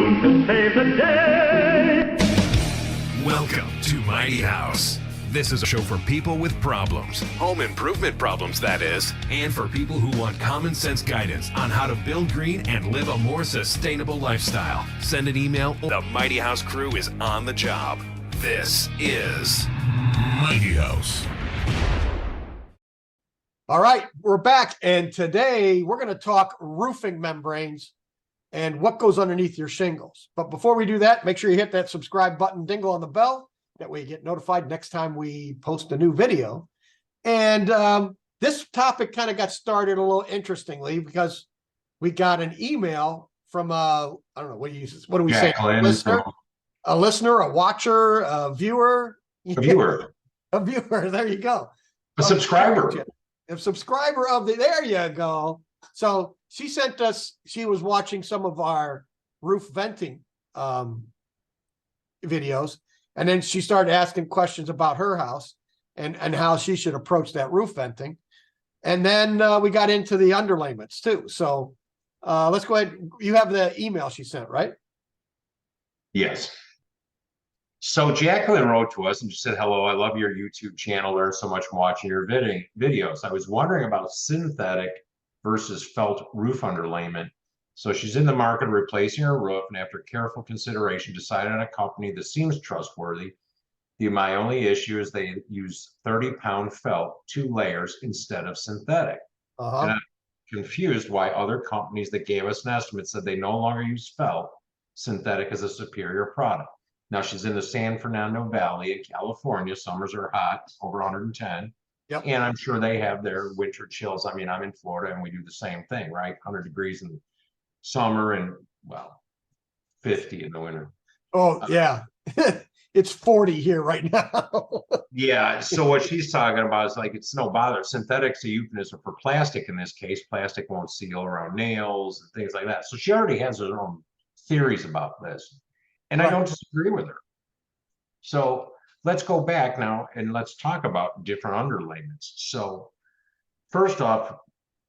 crew to save the day. Welcome to Mighty House. This is a show for people with problems, home improvement problems, that is, and for people who want common sense guidance on how to build green and live a more sustainable lifestyle. Send an email. The Mighty House crew is on the job. This is Mighty House. All right, we're back, and today we're going to talk roofing membranes and what goes underneath your shingles. But before we do that, make sure you hit that subscribe button, dingle on the bell. That way you get notified next time we post a new video. And this topic kind of got started a little interestingly because we got an email from I don't know, what do we say? A listener, a watcher, a viewer. A viewer. A viewer, there you go. A subscriber. A subscriber of there you go. So she sent us, she was watching some of our roof venting videos. And then she started asking questions about her house and how she should approach that roof venting. And then we got into the underlayments too. So let's go ahead. You have the email she sent, right? Yes. So Jacqueline wrote to us and she said, hello, I love your YouTube channel. Learned so much from watching your videos. I was wondering about synthetic versus felt roof underlayment. So she's in the market of replacing her roof, and after careful consideration, decided on a company that seems trustworthy. My only issue is they use 30-pound felt, 2 layers instead of synthetic. And I'm confused why other companies that gave us an estimate said they no longer use felt. Synthetic is a superior product. Now she's in the San Fernando Valley in California. Summers are hot, over 110. Yep. And I'm sure they have their winter chills. I mean, I'm in Florida and we do the same thing, right? 100 degrees in summer and, well, 50 in the winter. Oh, yeah. It's 40 here right now. Yeah. So what she's talking about is like, it's no bother. Synthetic's a euphemism for plastic in this case. Plastic won't seal around nails and things like that. So she already has her own theories about this. And I don't disagree with her. So let's go back now and let's talk about different underlayments. So first off,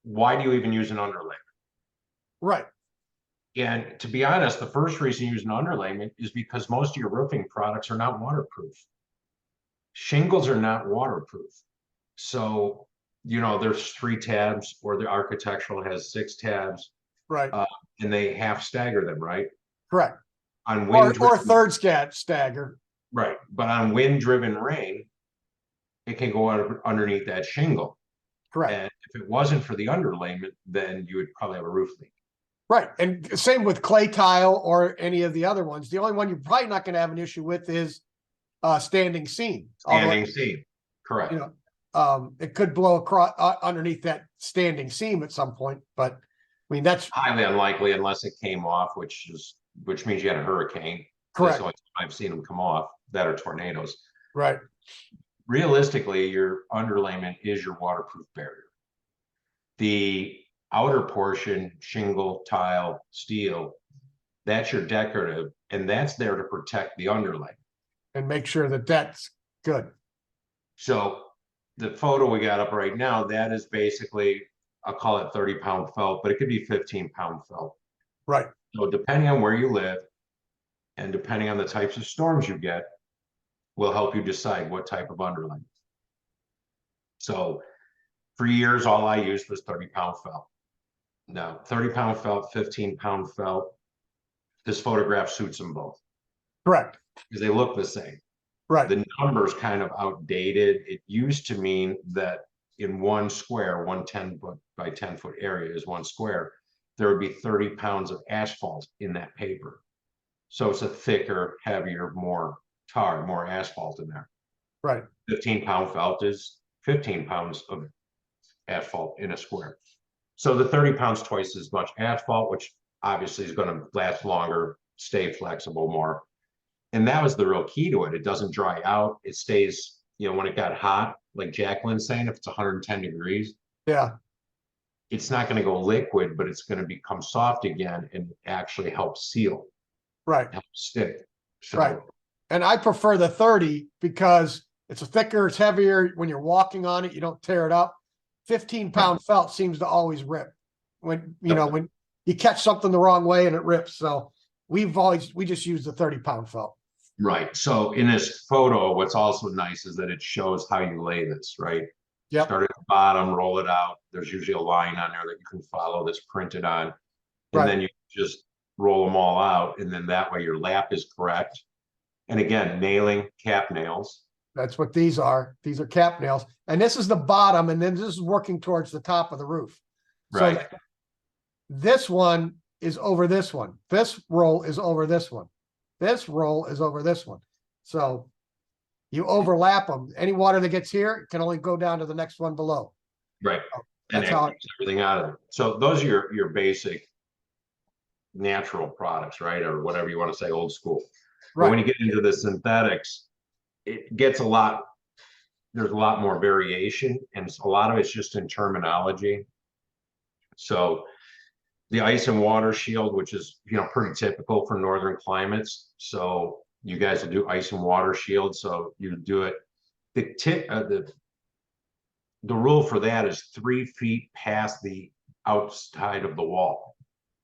why do you even use an underlayment? Right. And to be honest, the first reason you use an underlayment is because most of your roofing products are not waterproof. Shingles are not waterproof. So, you know, there's 3 tabs, or the architectural has 6 tabs. Right. And they half stagger them, right? Correct. On wind or third stagger. Right. But on wind-driven rain, it can go underneath that shingle. Correct. And if it wasn't for the underlayment, then you would probably have a roof leak. Right. And same with clay tile or any of the other ones. The only one you're probably not going to have an issue with is standing seam. Standing seam. Correct. You know, it could blow across underneath that standing seam at some point, but I mean, that's highly unlikely unless it came off, which means you had a hurricane. correct. So I've seen them come off, that or tornadoes. Right. Realistically, your underlayment is your waterproof barrier. The outer portion, shingle, tile, steel, that's your decorative, and that's there to protect the underlayment. And make sure that that's good. So the photo we got up right now, that is basically, I'll call it 30-pound felt, but it could be 15-pound felt. Right. So depending on where you live and depending on the types of storms you get, will help you decide what type of underlayment. So for years, all I used was 30-pound felt. Now, 30-pound felt, 15-pound felt, this photograph suits them both. Correct. Because they look the same. Right. The number's kind of outdated. It used to mean that in one square, 10-foot by 10-foot area is one square, there would be 30 pounds of asphalt in that paper. So it's a thicker, heavier, more tar, more asphalt in there. Right. 15-pound felt is 15 pounds of asphalt in a square. So the 30 pounds twice as much asphalt, which obviously is going to last longer, stay flexible more. And that was the real key to it. It doesn't dry out. It stays, you know, when it got hot, like Jacqueline's saying, if it's 110 degrees, Yeah. it's not going to go liquid, but it's going to become soft again and actually help seal, Right. help stick. So, Right. And I prefer the 30 because it's thicker, it's heavier. When you're walking on it, you don't tear it up. 15-pound felt seems to always rip when, you know, when you catch something the wrong way and it rips. So we just use the 30-pound felt. Right. So in this photo, what's also nice is that it shows how you lay this, right? Yep. Start at the bottom, roll it out. There's usually a line on there that you can follow that's printed on. And Right. then you just roll them all out. And then that way your lap is correct. And again, nailing cap nails. That's what these are. These are cap nails. And this is the bottom, and then this is working towards the top of the roof. Right. So this one is over this one. This roll is over this one. This roll is over this one. So you overlap them. Any water that gets here can only go down to the next one below. Right. That's and how keeps everything out of it. So those are your basic natural products, right? Or whatever you want to say, old school. But when you get into the synthetics, it gets a lot, there's a lot more variation, and a lot of it's just in terminology. So the ice and water shield, which is, you know, pretty typical for northern climates. So you guys will do ice and water shield. So you do it, the rule for that is 3 feet past the outside of the wall.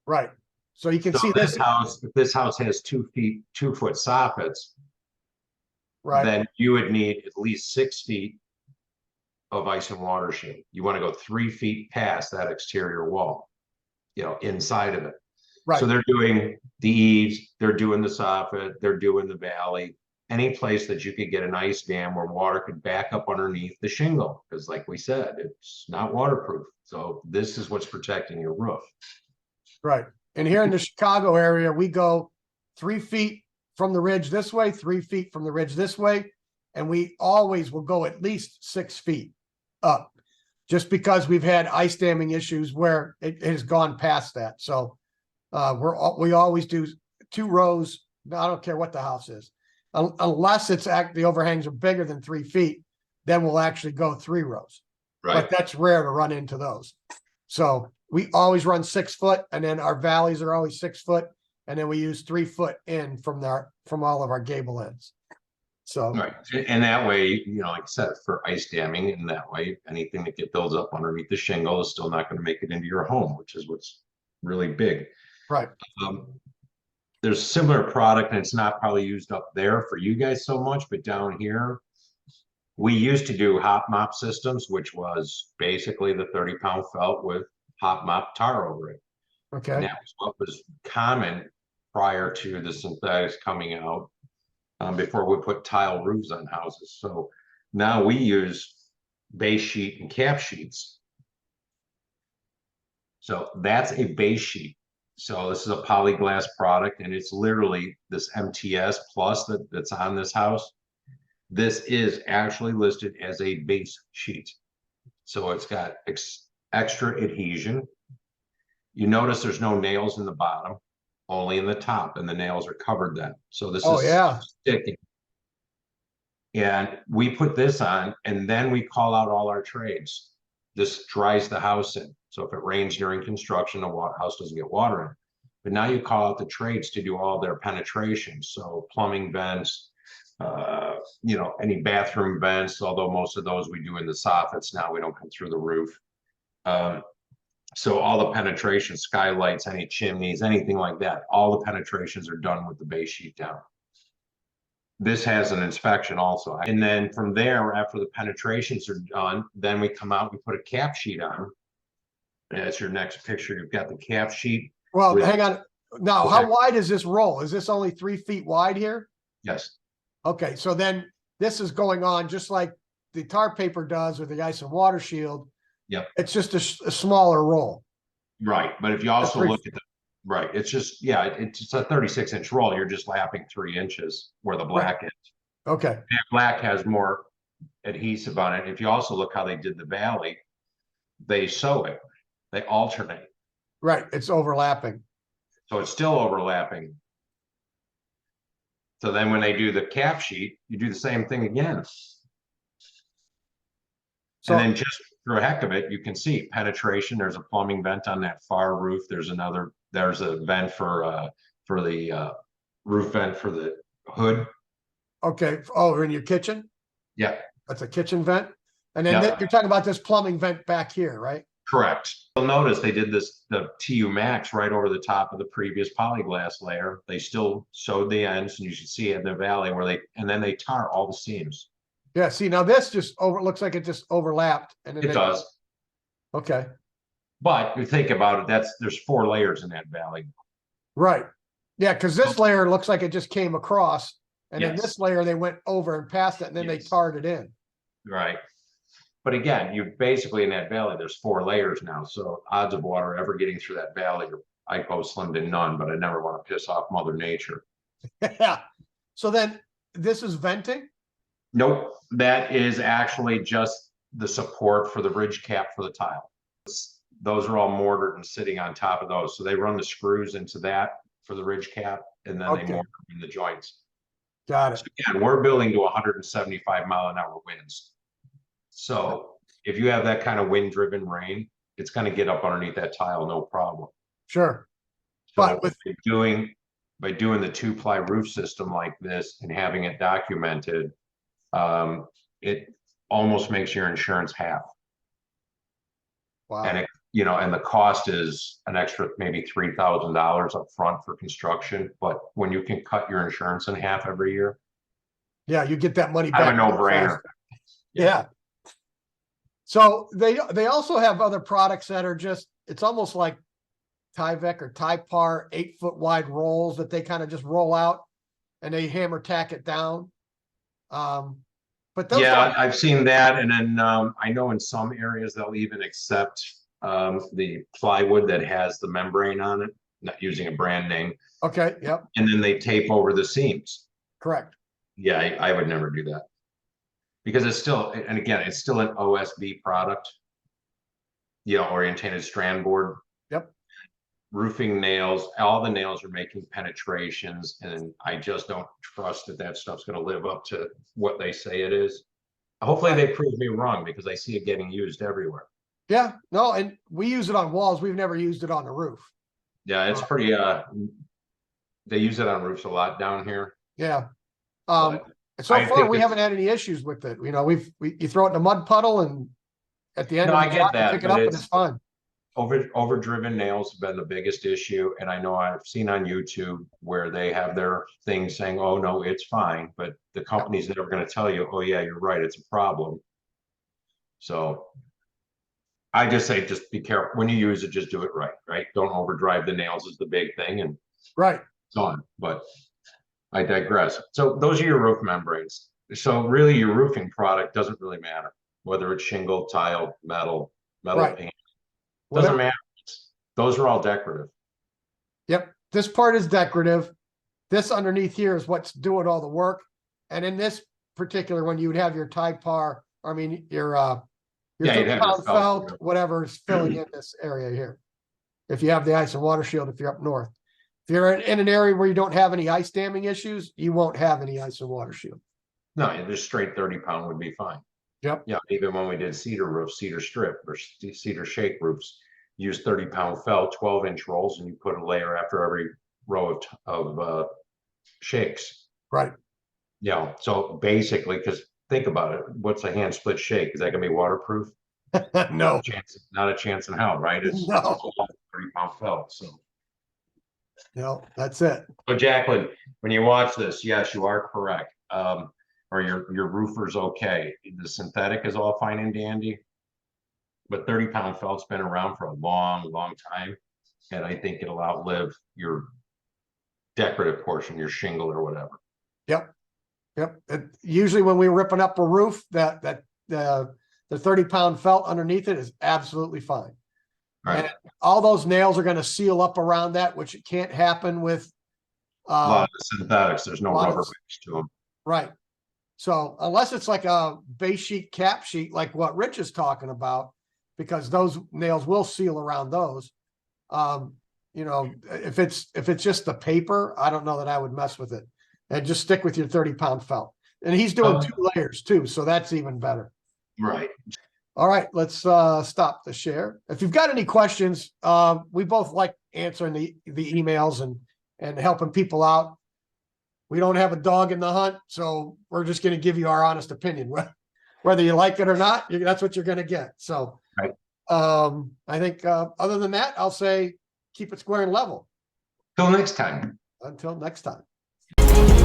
Right. So you can see this house, if this house has 2 feet, 2-foot soffits, right, then you would need at least 6 feet of ice and water shield. You want to go 3 feet past that exterior wall, you know, inside of it. right. So they're doing the eaves, they're doing the soffit, they're doing the valley, any place that you could get an ice dam where water could back up underneath the shingle. Because like we said, it's not waterproof. So this is what's protecting your roof. Right. And here in the Chicago area, we go 3 feet from the ridge this way, 3 feet from the ridge this way. And we always will go at least 6 feet up, just because we've had ice damming issues where it has gone past that. So we always do 2 rows. I don't care what the house is, unless the overhangs are bigger than 3 feet, then we'll actually go 3 rows. Right. But that's rare to run into those. So we always run 6 foot, and then our valleys are always 6 foot, and then we use 3 foot in from all of our gable ends. So right, and that way, you know, like I said, for ice damming, and that way, anything that builds up underneath the shingle is still not going to make it into your home, which is what's really big. right. There's similar product, and it's not probably used up there for you guys so much, but down here, we used to do hop mop systems, which was basically the 30-pound felt with hop mop tar over it. Okay. And that was what was common prior to the synthetics coming out, before we put tile roofs on houses. So now we use base sheet and cap sheets. So that's a base sheet. So this is a polyglass product, and it's literally this MTS plus that's on this house. This is actually listed as a base sheet. So it's got extra adhesion. You notice there's no nails in the bottom, only in the top, and the nails are covered then. So this is sticking. And we put this on, and then we call out all our trades. This dries the house in. So if it rains during construction, the house doesn't get water in. But now you call out the trades to do all their penetration. So plumbing vents, you know, any bathroom vents, although most of those we do in the soffits now, we don't come through the roof. So all the penetration, skylights, any chimneys, anything like that, all the penetrations are done with the base sheet down. This has an inspection also. And then from there, after the penetrations are done, then we come out, we put a cap sheet on. And that's your next picture. You've got the cap sheet. Well, hang on. Now, how wide is this roll? Is this only 3 feet wide here? Yes. Okay, so then this is going on just like the tar paper does with the ice and water shield. Yep. It's just a smaller roll. Right. But if you also look at the, right, it's just, yeah, it's a 36-inch roll. You're just lapping 3 inches where the black is. Okay. That black has more adhesive on it. If you also look how they did the valley, they sew it. They alternate. Right. It's overlapping. So it's still overlapping. So then when they do the cap sheet, you do the same thing again. So, and then just for a heck of it, you can see penetration. There's a plumbing vent on that far roof. There's a vent for the roof vent for the hood. Okay. Oh, in your kitchen? Yeah. That's a kitchen vent. And then you're talking about this plumbing vent back here, right? Correct. You'll notice they did the TU Max right over the top of the previous polyglass layer. They still sewed the ends, and you should see it in the valley and then they tar all the seams. Yeah, see, now this just looks like it just overlapped. And then It does. Okay. But you think about it, there's 4 layers in that valley. Right. Yeah, because this layer looks like it just came across. And then Yes. this layer, they went over and past it, and then they Yes. tarred it in. Right. But again, you basically in that valley, there's 4 layers now. So odds of water ever getting through that valley, I go slim to none, but I never want to piss off Mother Nature. Yeah. So then this is venting? Nope. That is actually just the support for the ridge cap for the tile. Those are all mortared and sitting on top of those. So they run the screws into that for the ridge cap, and then Okay. they mortar in the joints. Got it. So again, we're building to 175-mile-an-hour winds. So if you have that kind of wind-driven rain, it's going to get up underneath that tile, no problem. Sure. So But with by doing the 2-ply roof system like this and having it documented, it almost makes your insurance half. wow. And and the cost is an extra maybe $3,000 up front for construction. But when you can cut your insurance in half every year, Yeah, you get that money I have back. a no-brainer. Yeah. So they also have other products that are just, it's almost like Tyvek or Typar 8-foot wide rolls that they kind of just roll out and they hammer tack it down. But those Yeah, I've seen that. And then I know in some areas they'll even accept the plywood that has the membrane on it, not using a brand name. Okay. Yep. And then they tape over the seams. Correct. Yeah, I would never do that. Because it's still, and again, it's still an OSB product, orientated strand board. Yep. Roofing nails, all the nails are making penetrations, and I just don't trust that stuff's going to live up to what they say it is. Hopefully they prove me wrong, because I see it getting used everywhere. Yeah. No, and we use it on walls. We've never used it on the roof. Yeah, it's pretty, they use it on roofs a lot down here. Yeah. But So I far think we it's- haven't had any issues with it. You throw it in a mud puddle, and at the end No, of I the get job, you that, pick it but up and it's- it's fine. Overdriven nails have been the biggest issue, and I know I've seen on YouTube where they have their things saying, "Oh no, it's fine," but the company's never going to tell you, "Oh yeah, you're right, it's a problem." So I just say, just be careful when you use it. Just do it right, right? Don't overdrive the nails is the big thing, and Right. so on. But I digress. So those are your roof membranes. So really, your roofing product doesn't really matter whether it's shingle, tile, metal Right. paint. Whatever. Doesn't matter. Those are all decorative. Yep. This part is decorative. This underneath here is what's doing all the work. And in this particular one, you would have your Typar, I mean, your Yeah, you'd have your 30-pound felt. felt, whatever is filling in this area here. If you have the ice and water shield, if you're up north. If you're in an area where you don't have any ice damming issues, you won't have any ice and water shield. No, just straight 30-pound would be fine. Yep. Yeah, even when we did cedar roofs, cedar strip or cedar shake roofs, use 30-pound felt, 12-inch rolls, and you put a layer after every row of shakes. Right. Yeah. So basically, because think about it, what's a hand split shake? Is that going to be waterproof? No. Not a chance in hell, right? It's No. a 30-pound felt. So. No, that's it. So Jacqueline, when you watch this, yes, you are correct. Or your roofer's okay. The synthetic is all fine and dandy, but 30-pound felt's been around for a long, long time, and I think it'll outlive your decorative portion, your shingle or whatever. Yep. Yep. Usually when we're ripping up a roof, the 30-pound felt underneath it is absolutely fine. Right. And all those nails are going to seal up around that, which it can't happen with A lot of the synthetics, there's no lot of- rubber bands to them. right. So unless it's like a base sheet, cap sheet, like what Rich is talking about, because those nails will seal around those. If it's just the paper, I don't know that I would mess with it. And just stick with your 30-pound felt. And he's doing 2 layers too, so that's even better. Right. All right, let's stop the share. If you've got any questions, we both like answering the emails and helping people out. We don't have a dog in the hunt, so we're just going to give you our honest opinion. Whether you like it or not, that's what you're going to get. So, Right. I think, other than that, I'll say keep it square and level Till next time. until next time.